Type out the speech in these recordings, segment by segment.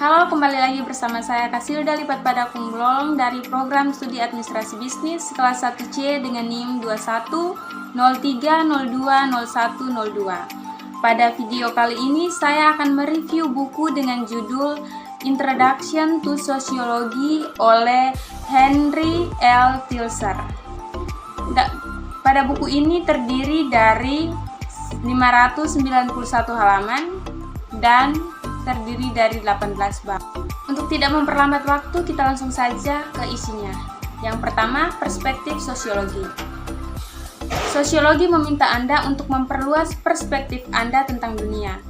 Halo, kembali lagi bersama saya Kasilda Lipat pada Kumblolong dari program studi administrasi bisnis kelas 1C dengan NIM 2103020102. Pada video kali ini saya akan mereview buku dengan judul Introduction to Sociology oleh Henry L. Tilser. Pada buku ini terdiri dari 591 halaman dan terdiri dari 18 bab. Untuk tidak memperlambat waktu, kita langsung saja ke isinya. Yang pertama, perspektif sosiologi. Sosiologi meminta Anda untuk memperluas perspektif Anda tentang dunia.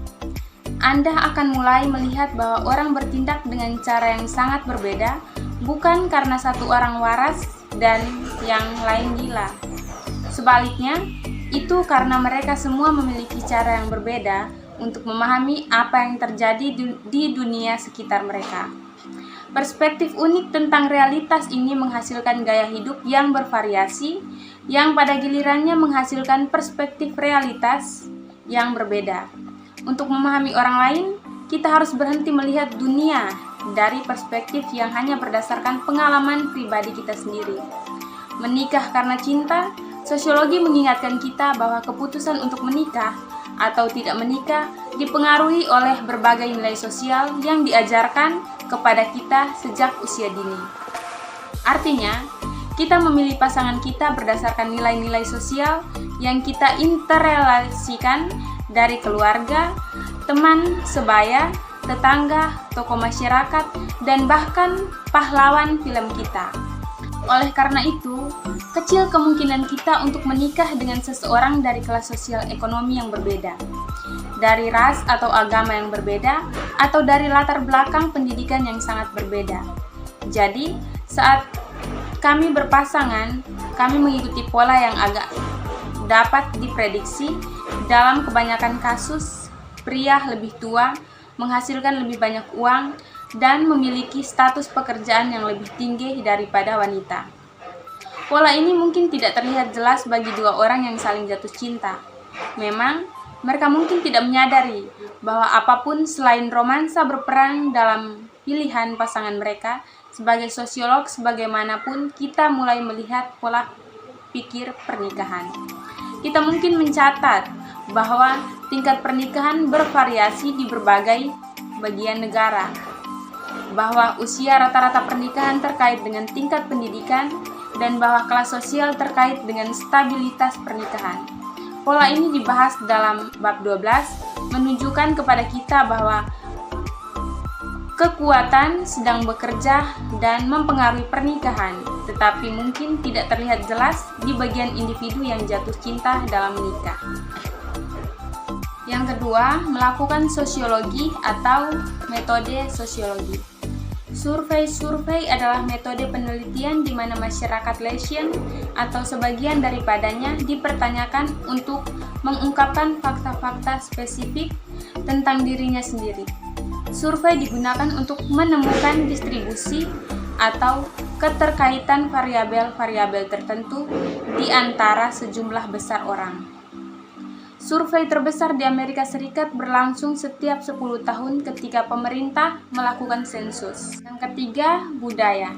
Anda akan mulai melihat bahwa orang bertindak dengan cara yang sangat berbeda, bukan karena satu orang waras dan yang lain gila. Sebaliknya, itu karena mereka semua memiliki cara yang berbeda untuk memahami apa yang terjadi di dunia sekitar mereka. Perspektif unik tentang realitas ini menghasilkan gaya hidup yang bervariasi, yang pada gilirannya menghasilkan perspektif realitas yang berbeda. Untuk memahami orang lain, kita harus berhenti melihat dunia dari perspektif yang hanya berdasarkan pengalaman pribadi kita sendiri. Menikah karena cinta, sosiologi mengingatkan kita bahwa keputusan untuk menikah atau tidak menikah dipengaruhi oleh berbagai nilai sosial yang diajarkan kepada kita sejak usia dini. Artinya, kita memilih pasangan kita berdasarkan nilai-nilai sosial yang kita interrelasikan dari keluarga, teman sebaya, tetangga, tokoh masyarakat, dan bahkan pahlawan film kita. Oleh karena itu, kecil kemungkinan kita untuk menikah dengan seseorang dari kelas sosial ekonomi yang berbeda, dari ras atau agama yang berbeda, atau dari latar belakang pendidikan yang sangat berbeda. Jadi, saat kami berpasangan, kami mengikuti pola yang agak dapat diprediksi. Dalam kebanyakan kasus, pria lebih tua menghasilkan lebih banyak uang dan memiliki status pekerjaan yang lebih tinggi daripada wanita. Pola ini mungkin tidak terlihat jelas bagi dua orang yang saling jatuh cinta. Memang, mereka mungkin tidak menyadari bahwa apapun selain romansa berperan dalam pilihan pasangan mereka. Sebagai sosiolog, sebagaimanapun kita mulai melihat pola pikir pernikahan. Kita mungkin mencatat bahwa tingkat pernikahan bervariasi di berbagai bagian negara, bahwa usia rata-rata pernikahan terkait dengan tingkat pendidikan, dan bahwa kelas sosial terkait dengan stabilitas pernikahan. Pola ini dibahas dalam bab 12, menunjukkan kepada kita bahwa kekuatan sedang bekerja dan mempengaruhi pernikahan, tetapi mungkin tidak terlihat jelas di bagian individu yang jatuh cinta dalam menikah. Yang kedua, melakukan sosiologi atau metode sosiologi. Survei adalah metode penelitian di mana masyarakat lesion atau sebagian daripadanya dipertanyakan untuk mengungkapkan fakta-fakta spesifik tentang dirinya sendiri. Survei digunakan untuk menemukan distribusi atau keterkaitan variabel-variabel tertentu di antara sejumlah besar orang. Survei terbesar di Amerika Serikat berlangsung setiap 10 tahun ketika pemerintah melakukan sensus. Yang ketiga, budaya.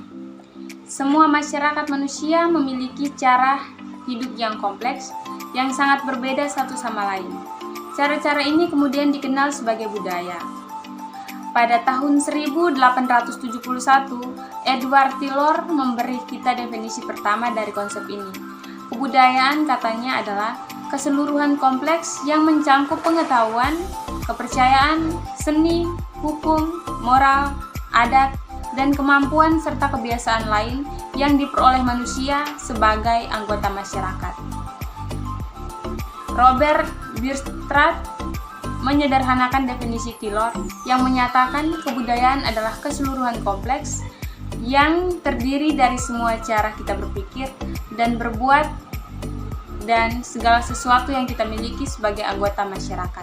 Semua masyarakat manusia memiliki cara hidup yang kompleks, yang sangat berbeda satu sama lain. Cara-cara ini kemudian dikenal sebagai budaya. Pada tahun 1871, Edward Tylor memberi kita definisi pertama dari konsep ini. Kebudayaan katanya adalah keseluruhan kompleks yang mencangkup pengetahuan, kepercayaan, seni, hukum, moral, adat, dan kemampuan serta kebiasaan lain yang diperoleh manusia sebagai anggota masyarakat. Robert Bierstadt menyederhanakan definisi Tylor yang menyatakan kebudayaan adalah keseluruhan kompleks yang terdiri dari semua cara kita berpikir dan berbuat dan segala sesuatu yang kita miliki sebagai anggota masyarakat.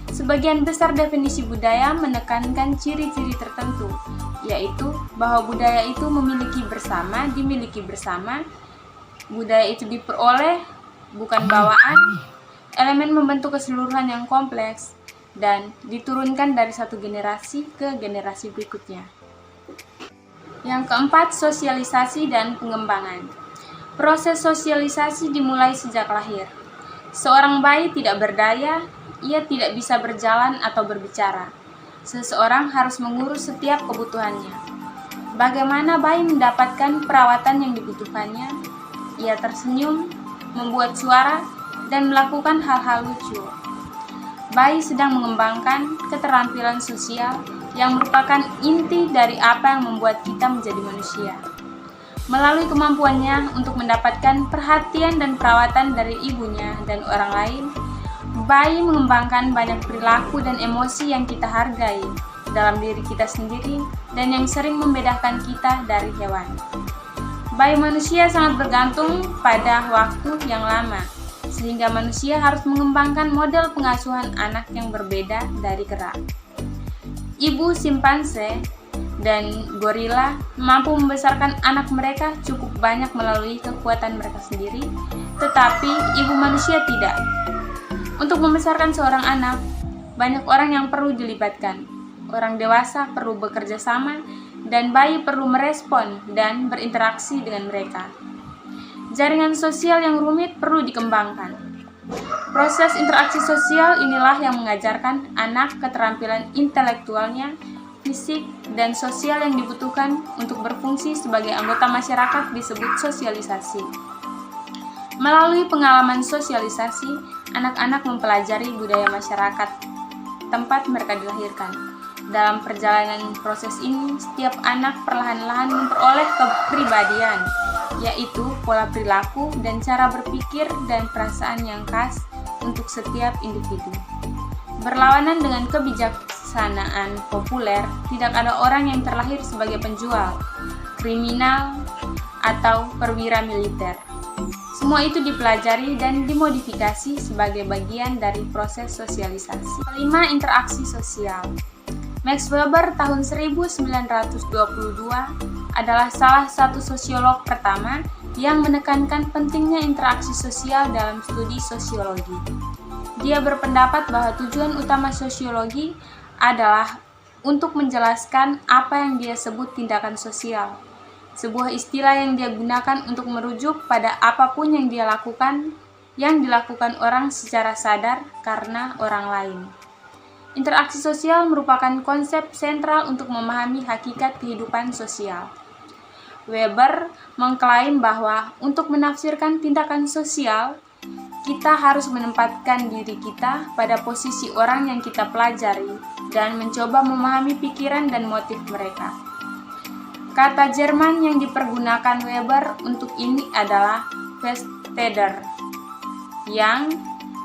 Sebagian besar definisi budaya menekankan ciri-ciri tertentu, yaitu bahwa budaya itu dimiliki bersama, budaya itu diperoleh, bukan bawaan, elemen membentuk keseluruhan yang kompleks, dan diturunkan dari satu generasi ke generasi berikutnya. Yang keempat, sosialisasi dan pengembangan. Proses sosialisasi dimulai sejak lahir. Seorang bayi tidak berdaya, ia tidak bisa berjalan atau berbicara. Seseorang harus mengurus setiap kebutuhannya. Bagaimana bayi mendapatkan perawatan yang dibutuhkannya? Ia tersenyum, membuat suara, dan melakukan hal-hal lucu. Bayi sedang mengembangkan keterampilan sosial yang merupakan inti dari apa yang membuat kita menjadi manusia. Melalui kemampuannya untuk mendapatkan perhatian dan perawatan dari ibunya dan orang lain, bayi mengembangkan banyak perilaku dan emosi yang kita hargai dalam diri kita sendiri dan yang sering membedakan kita dari hewan. Bayi manusia sangat bergantung pada waktu yang lama, sehingga manusia harus mengembangkan model pengasuhan anak yang berbeda dari kera. Ibu simpanse dan gorila mampu membesarkan anak mereka cukup banyak melalui kekuatan mereka sendiri, tetapi ibu manusia tidak. Untuk membesarkan seorang anak, banyak orang yang perlu dilibatkan. Orang dewasa perlu bekerja sama, dan bayi perlu merespon dan berinteraksi dengan mereka. Jaringan sosial yang rumit perlu dikembangkan. Proses interaksi sosial inilah yang mengajarkan anak keterampilan intelektualnya, fisik, dan sosial yang dibutuhkan untuk berfungsi sebagai anggota masyarakat disebut sosialisasi. Melalui pengalaman sosialisasi, anak-anak mempelajari budaya masyarakat tempat mereka dilahirkan. Dalam perjalanan proses ini, setiap anak perlahan-lahan memperoleh kepribadian, yaitu pola perilaku dan cara berpikir dan perasaan yang khas untuk setiap individu. Berlawanan dengan kebijaksanaan populer, tidak ada orang yang terlahir sebagai penjual, kriminal, atau perwira militer. Semua itu dipelajari dan dimodifikasi sebagai bagian dari proses sosialisasi. Kelima, interaksi sosial. Max Weber tahun 1922 adalah salah satu sosiolog pertama yang menekankan pentingnya interaksi sosial dalam studi sosiologi. Dia berpendapat bahwa tujuan utama sosiologi adalah untuk menjelaskan apa yang dia sebut tindakan sosial, sebuah istilah yang dia gunakan untuk merujuk pada apapun yang dia lakukan, yang dilakukan orang secara sadar karena orang lain. Interaksi sosial merupakan konsep sentral untuk memahami hakikat kehidupan sosial. Weber mengklaim bahwa untuk menafsirkan tindakan sosial, kita harus menempatkan diri kita pada posisi orang yang kita pelajari dan mencoba memahami pikiran dan motif mereka. Kata Jerman yang dipergunakan Weber untuk ini adalah Verstehen, yang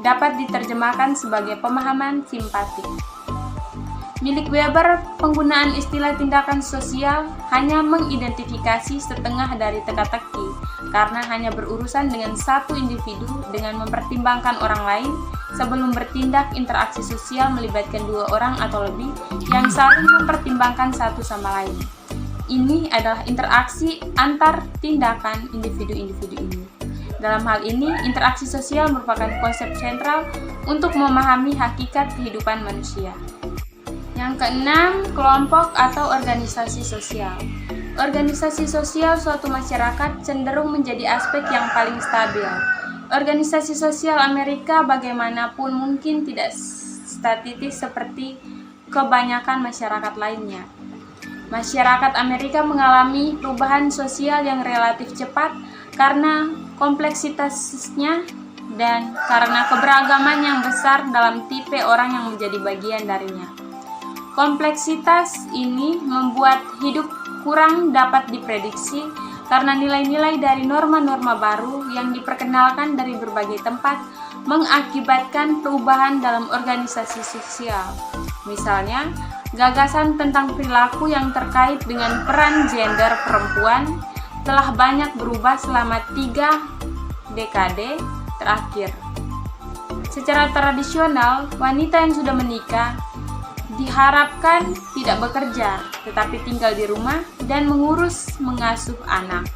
dapat diterjemahkan sebagai pemahaman simpatik. Milik Weber, penggunaan istilah tindakan sosial hanya mengidentifikasi setengah dari teka-teki karena hanya berurusan dengan satu individu dengan mempertimbangkan orang lain sebelum bertindak. Interaksi sosial melibatkan dua orang atau lebih yang saling mempertimbangkan satu sama lain. Ini adalah interaksi antar tindakan individu-individu ini. Dalam hal ini, interaksi sosial merupakan konsep sentral untuk memahami hakikat kehidupan manusia. Yang keenam, kelompok atau organisasi sosial. Organisasi sosial suatu masyarakat cenderung menjadi aspek yang paling stabil. Organisasi sosial Amerika bagaimanapun mungkin tidak statis seperti kebanyakan masyarakat lainnya. Masyarakat Amerika mengalami perubahan sosial yang relatif cepat karena kompleksitasnya dan karena keberagaman yang besar dalam tipe orang yang menjadi bagian darinya. Kompleksitas ini membuat hidup kurang dapat diprediksi karena nilai-nilai dari norma-norma baru yang diperkenalkan dari berbagai tempat mengakibatkan perubahan dalam organisasi sosial. Misalnya, gagasan tentang perilaku yang terkait dengan peran gender perempuan telah banyak berubah selama 3 dekade terakhir. Secara tradisional, wanita yang sudah menikah diharapkan tidak bekerja, tetapi tinggal di rumah dan mengasuh anak.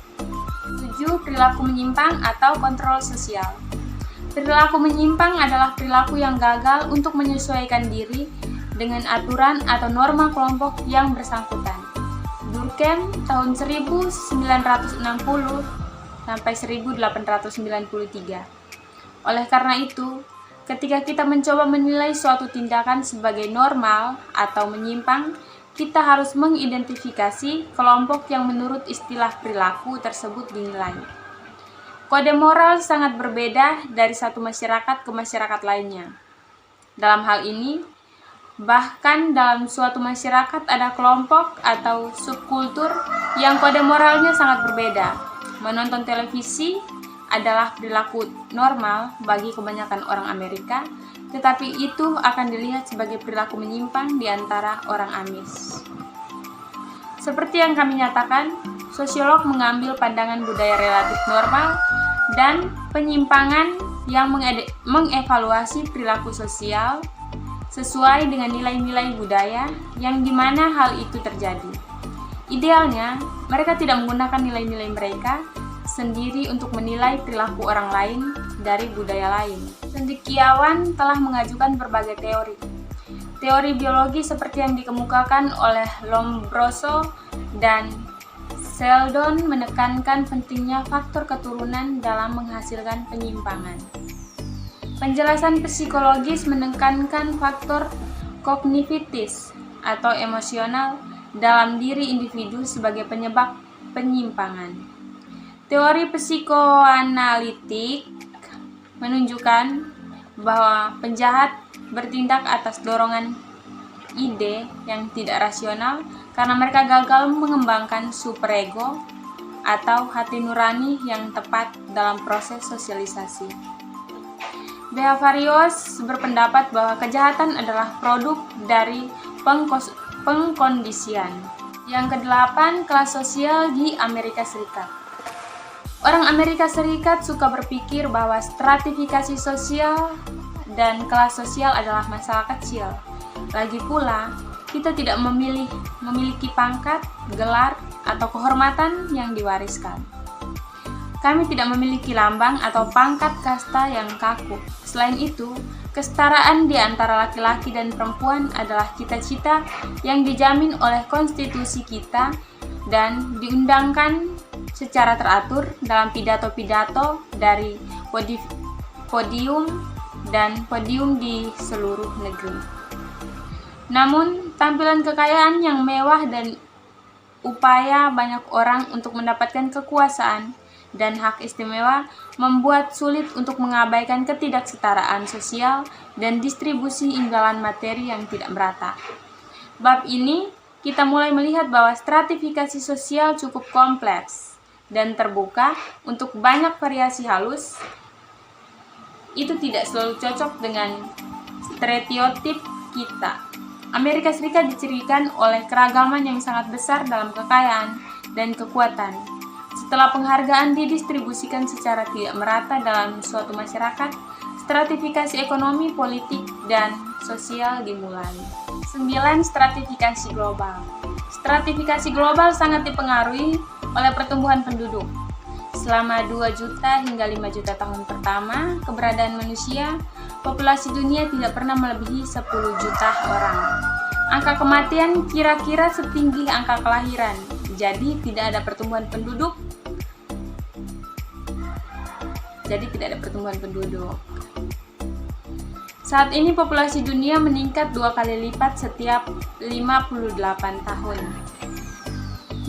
7. Perilaku menyimpang atau kontrol sosial. Perilaku menyimpang adalah perilaku yang gagal untuk menyesuaikan diri dengan aturan atau norma kelompok yang bersangkutan. Durkheim tahun 1960 sampai 1893. Oleh karena itu, ketika kita mencoba menilai suatu tindakan sebagai normal atau menyimpang, kita harus mengidentifikasi kelompok yang menurut istilah perilaku tersebut dinilai. Kode moral sangat berbeda dari satu masyarakat ke masyarakat lainnya. Dalam hal ini, bahkan dalam suatu masyarakat ada kelompok atau subkultur yang kode moralnya sangat berbeda. Menonton televisi adalah perilaku normal bagi kebanyakan orang Amerika, tetapi itu akan dilihat sebagai perilaku menyimpang di antara orang Amis. Seperti yang kami nyatakan, sosiolog mengambil pandangan budaya relatif normal dan penyimpangan yang mengevaluasi perilaku sosial sesuai dengan nilai-nilai budaya yang dimana hal itu terjadi. Idealnya, mereka tidak menggunakan nilai-nilai mereka sendiri untuk menilai perilaku orang lain dari budaya lain. Cendekiawan telah mengajukan berbagai teori. Teori biologi seperti yang dikemukakan oleh Lombroso dan Sheldon menekankan pentingnya faktor keturunan dalam menghasilkan penyimpangan. Penjelasan psikologis menekankan faktor kognitif atau emosional dalam diri individu sebagai penyebab penyimpangan. Teori psikoanalitik menunjukkan bahwa penjahat bertindak atas dorongan ide yang tidak rasional karena mereka gagal mengembangkan superego atau hati nurani yang tepat dalam proses sosialisasi. Behavarius berpendapat bahwa kejahatan adalah produk dari pengkondisian. Yang kedelapan, kelas sosial di Amerika Serikat. Orang Amerika Serikat suka berpikir bahwa stratifikasi sosial dan kelas sosial adalah masalah kecil. Lagi pula, kita tidak memiliki pangkat, gelar, atau kehormatan yang diwariskan. Kami tidak memiliki lambang atau pangkat kasta yang kaku. Selain itu, kesetaraan di antara laki-laki dan perempuan adalah cita-cita yang dijamin oleh konstitusi kita dan diundangkan secara teratur dalam pidato-pidato dari podium dan podium di seluruh negeri. Namun, tampilan kekayaan yang mewah dan upaya banyak orang untuk mendapatkan kekuasaan dan hak istimewa membuat sulit untuk mengabaikan ketidaksetaraan sosial dan distribusi imbalan materi yang tidak merata. Bab ini, kita mulai melihat bahwa stratifikasi sosial cukup kompleks dan terbuka untuk banyak variasi halus. Itu tidak selalu cocok dengan stereotip kita. Amerika Serikat dicirikan oleh keragaman yang sangat besar dalam kekayaan dan kekuatan. Setelah penghargaan didistribusikan secara tidak merata dalam suatu masyarakat, stratifikasi ekonomi, politik, dan sosial dimulai. 9. Stratifikasi global. Stratifikasi global sangat dipengaruhi oleh pertumbuhan penduduk. Selama 2 juta hingga 5 juta tahun pertama keberadaan manusia, populasi dunia tidak pernah melebihi 10 juta orang. Angka kematian kira-kira setinggi angka kelahiran, jadi tidak ada pertumbuhan penduduk. Saat ini populasi dunia meningkat 2 kali lipat setiap 58 tahun.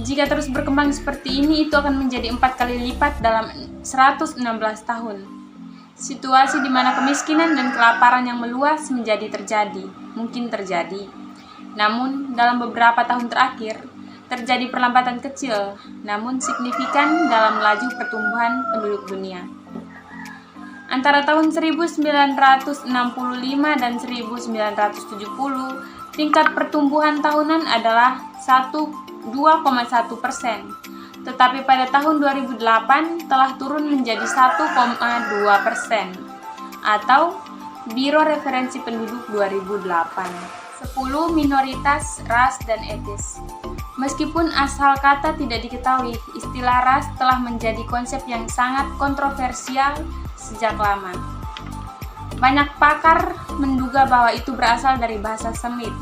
Jika terus berkembang seperti ini, itu akan menjadi 4 kali lipat dalam 116 tahun. Situasi di mana kemiskinan dan kelaparan yang meluas mungkin terjadi. Namun, dalam beberapa tahun terakhir, terjadi perlambatan kecil, namun signifikan dalam laju pertumbuhan penduduk dunia. Antara tahun 1965 dan 1970, tingkat pertumbuhan tahunan adalah 2,1%, tetapi pada tahun 2008 telah turun menjadi 1,2%, atau Biro Referensi Penduduk 2008. 10. Minoritas, ras, dan etis. Meskipun asal kata tidak diketahui, istilah ras telah menjadi konsep yang sangat kontroversial sejak lama. Banyak pakar menduga bahwa itu berasal dari bahasa Semit,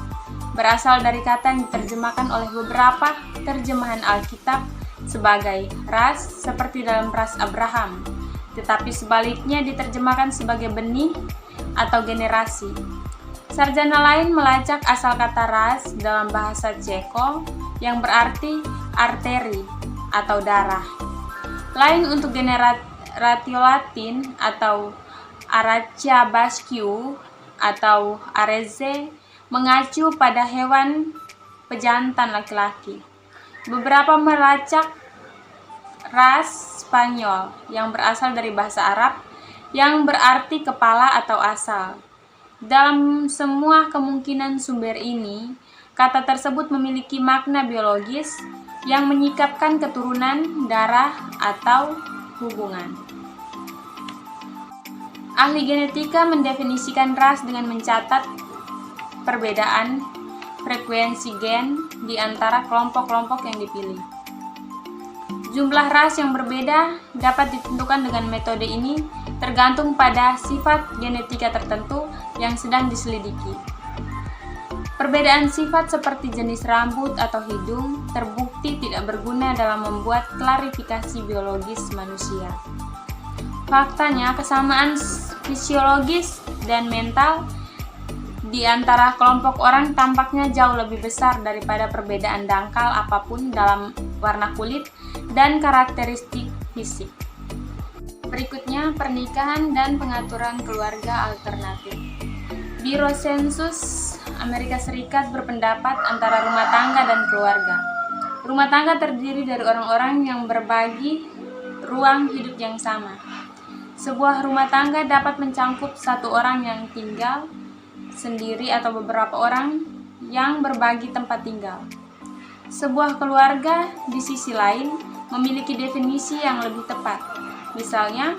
berasal dari kata yang diterjemahkan oleh beberapa terjemahan Alkitab sebagai ras, seperti dalam ras Abraham, tetapi sebaliknya diterjemahkan sebagai benih atau generasi. Sarjana lain melacak asal kata ras dalam bahasa Ceko yang berarti arteri atau darah. Lain untuk generasi Latin atau Aracia basciu atau areze mengacu pada hewan pejantan laki-laki. Beberapa melacak ras Spanyol yang berasal dari bahasa Arab yang berarti kepala atau asal. Dalam semua kemungkinan sumber ini, kata tersebut memiliki makna biologis yang menyikapkan keturunan, darah, atau hubungan. Ahli genetika mendefinisikan ras dengan mencatat perbedaan frekuensi gen di antara kelompok-kelompok yang dipilih. Jumlah ras yang berbeda dapat ditentukan dengan metode ini tergantung pada sifat genetika tertentu yang sedang diselidiki. Perbedaan sifat seperti jenis rambut atau hidung terbukti tidak berguna dalam membuat klarifikasi biologis manusia. Faktanya, kesamaan fisiologis dan mental di antara kelompok orang tampaknya jauh lebih besar daripada perbedaan dangkal apapun dalam warna kulit dan karakteristik fisik. Berikutnya, pernikahan dan pengaturan keluarga alternatif. Biro Sensus Amerika Serikat berpendapat antara rumah tangga dan keluarga. Rumah tangga terdiri dari orang-orang yang berbagi ruang hidup yang sama. Sebuah rumah tangga dapat mencangkup satu orang yang tinggal sendiri atau beberapa orang yang berbagi tempat tinggal. Sebuah keluarga, di sisi lain, memiliki definisi yang lebih tepat. Misalnya,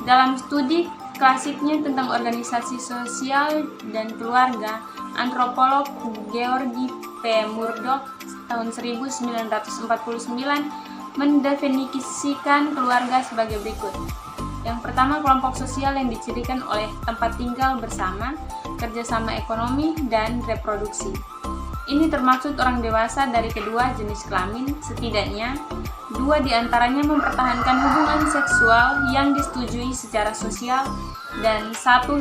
dalam studi klasiknya tentang organisasi sosial dan keluarga, antropolog Georgi P. Murdoch tahun 1949 mendefinisikan keluarga sebagai berikut. Yang pertama, kelompok sosial yang dicirikan oleh tempat tinggal bersama, kerjasama ekonomi, dan reproduksi. Ini termaksud orang dewasa dari kedua jenis kelamin, setidaknya 2 di antaranya mempertahankan hubungan seksual yang disetujui secara sosial dan satu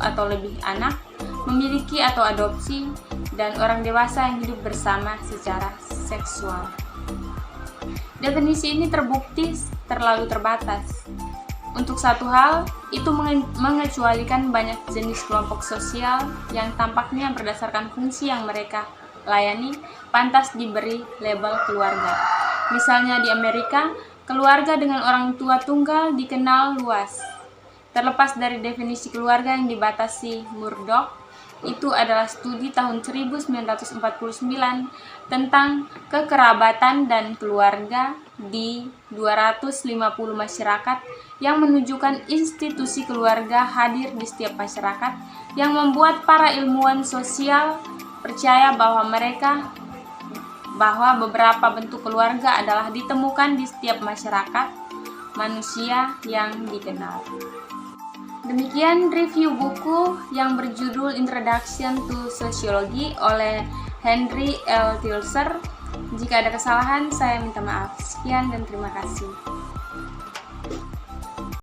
atau lebih anak memiliki atau adopsi, dan orang dewasa yang hidup bersama secara seksual. Definisi ini terbukti terlalu terbatas. Untuk satu hal, itu mengecualikan banyak jenis kelompok sosial yang tampaknya berdasarkan fungsi yang mereka layani pantas diberi label keluarga. Misalnya di Amerika, keluarga dengan orang tua tunggal dikenal luas. Terlepas dari definisi keluarga yang dibatasi Murdoch, itu adalah studi tahun 1949 tentang kekerabatan dan keluarga di 250 masyarakat yang menunjukkan institusi keluarga hadir di setiap masyarakat, yang membuat para ilmuwan sosial percaya bahwa beberapa bentuk keluarga adalah ditemukan di setiap masyarakat manusia yang dikenal. Demikian review buku yang berjudul Introduction to Sociology oleh Henry L. Tilser. Jika ada kesalahan, saya minta maaf. Sekian dan terima kasih.